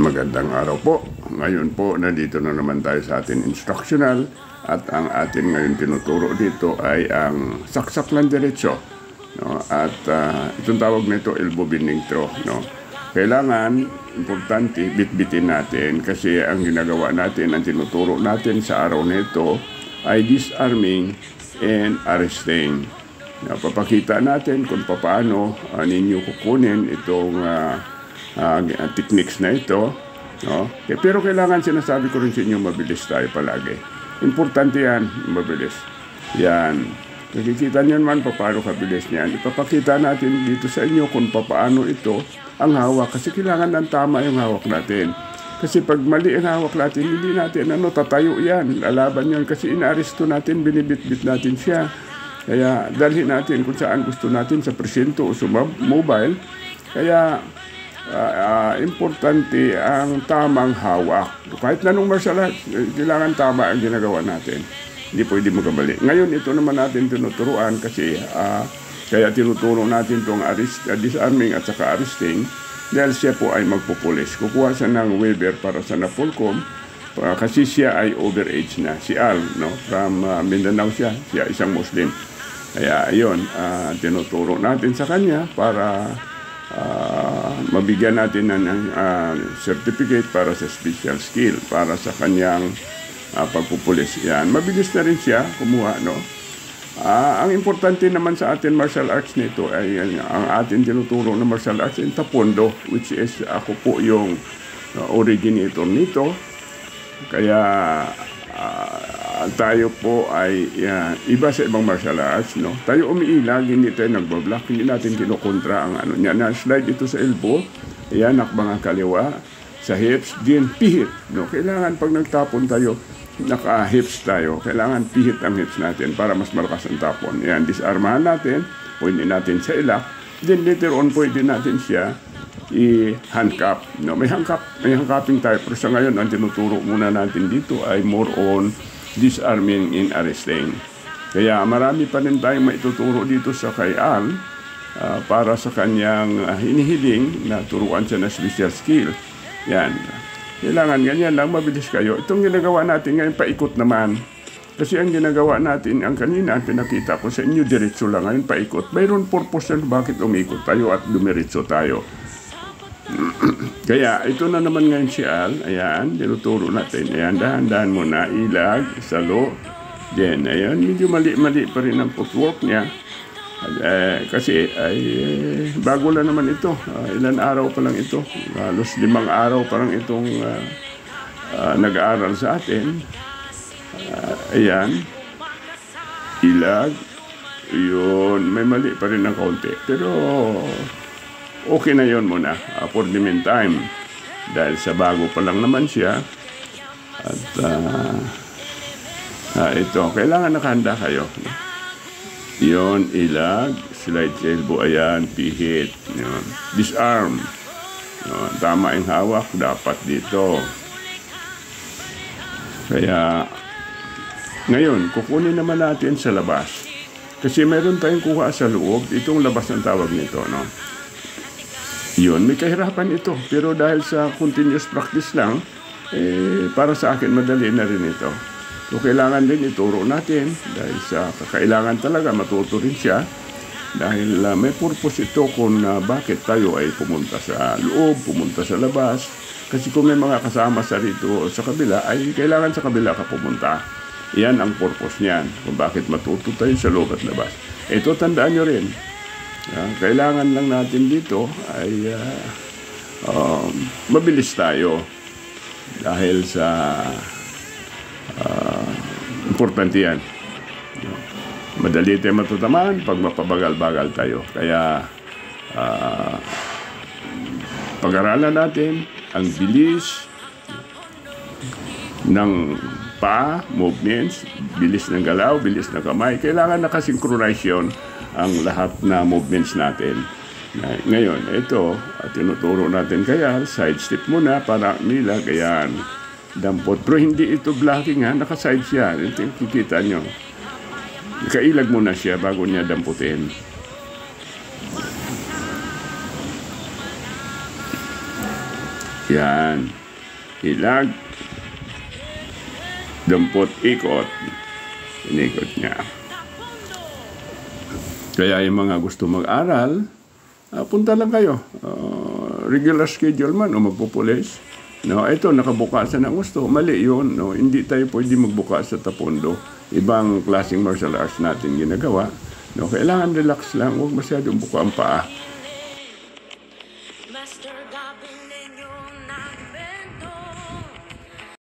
Magandang araw po. Ngayon po, nandito na naman tayo sa ating instructional at ang atin ngayon tinuturo dito ay ang saksak lang diretso. No? At itong tawag nito elbow bending throw. No? Kailangan, importante, bitbitin natin kasi ang ginagawa natin, ang tinuturo natin sa araw nito ay disarming and arresting. Papakita natin kung paano ninyo kukunin itong techniques na ito, no? Pero kailangan, sinasabi ko rin sa inyo, mabilis tayo palagi. Importante yan, mabilis. Yan. Nakikita niyo naman paano kabilis niyan. Ipapakita natin dito sa inyo kung paano ito ang hawak. Kasi kailangan ng tama yung hawak natin. Kasi pag mali ang hawak natin, hindi natin tatayo yan. Lalaban yan kasi inaaresto natin, binibitbit natin siya. Kaya dalhin natin kung saan gusto natin, sa presinto o sa mobile. Kaya importante ang tamang hawak. Kahit na nung martial arts, kailangan tama ang ginagawa natin. Hindi pwede magkamali. Ngayon, ito naman natin tinuturuan kasi kaya tinuturo natin itong disarming at saka arresting dahil siya po ay magpupulis. Kukuha siya ng waiver para sa Napolcom kasi siya ay overage na. Si Al, no? From Mindanao siya isang Muslim. Kaya ayun, tinuturo natin sa kanya para mabigyan natin ng certificate para sa special skill para sa kanyang pagpupulis. Yan, mabilis na rin siya kumuha, no? Ang importante naman sa atin martial arts nito ay ang atin tinuturo na martial arts in Taekwondo, which is ako po yung originator nito. Kaya tayo po ay iba sa ibang martial arts, no? Tayo umiilag, hindi tayo nagbablock, hindi natin kinukontra ang ano niya. Na-slide ito sa elbow, ayan, nakbanga kaliwa, sa hips, din pihit, no? Kailangan pag nagtapon tayo, naka-hips tayo, kailangan pihit ang hips natin para mas malakas ang tapon. Ayan, disarmahan natin, pwede natin sa ilak, then later on, pwede natin siya i-handcuff, no? May handcuffing tayo, pero sa ngayon, ang tinuturo muna natin dito ay more on disarming and arresting. Kaya marami pa rin tayong maituturo dito sa kay Al para sa kanyang hinihiling na turuan siya na special skill. Yan. Kailangan ganyan lang, mabilis kayo. Itong ginagawa natin ngayon, paikot naman. Kasi ang ginagawa natin, ang kanina, pinakita ko sa inyo, diretso lang. Ngayon, paikot. Mayroon purpose yan bakit umikot tayo at dumiretso tayo. Kaya ito na naman ngayon si Al. Ayan, tinuturo natin. Ayan, dahan-dahan mo na, ilag, salo. Then, ayan, medyo mali-mali pa rin ang footwork niya. Kasi ay bago lang naman ito. Ilan araw pa lang ito. Halos 5 araw pa lang itong nag-aaral sa atin. Ayan, ilag. Yun, may mali pa rin ng kaunti. Pero okay na yun muna for the meantime. Dahil sa bago pa lang naman siya. At ito, kailangan nakahanda kayo. Yun, ilag, slide sa elbow, ayan, pihit. Yun. Disarm. Yun, tama yung hawak, dapat dito. Kaya, ngayon, kukunin naman natin sa labas. Kasi meron tayong kuha sa loob, itong labas ang tawag nito, no? Yun, may kahirapan ito. Pero dahil sa continuous practice lang, para sa akin, madali na rin ito. So, kailangan din ituro natin dahil sa kakailangan talaga matuto rin siya dahil may purpose ito kung bakit tayo ay pumunta sa loob, pumunta sa labas. Kasi kung may mga kasama sa rito sa kabila, ay kailangan sa kabila ka pumunta. Yan ang purpose niyan kung bakit matuto tayo sa loob at labas. Ito, tandaan nyo rin. Kailangan lang natin dito ay mabilis tayo dahil sa importante yan. Madali tayo matutamaan pag mapabagal-bagal tayo. Kaya pag-aralan natin ang bilis ng paa, movements, bilis ng galaw, bilis ng kamay. Kailangan nakasynchronize yun ang lahat na movements natin. Ngayon, ito, tinuturo natin kaya, side step muna para milag, ayan, dampot. Pero hindi ito blocking ha, nakaside siya. Ito yung kikita nyo. Kailag muna siya bago niya damputin. Yan. Ilag. Dampot, ikot. Inikot niya. Kaya yung mga gusto mag-aral, punta lang kayo. Regular schedule man o magpupulis. No, ito, nakabukasan ng gusto. Mali yun. No? Hindi tayo pwede magbukas sa tapondo. Ibang klaseng martial arts natin ginagawa. No, kailangan relax lang. Huwag masyadong buka ang paa.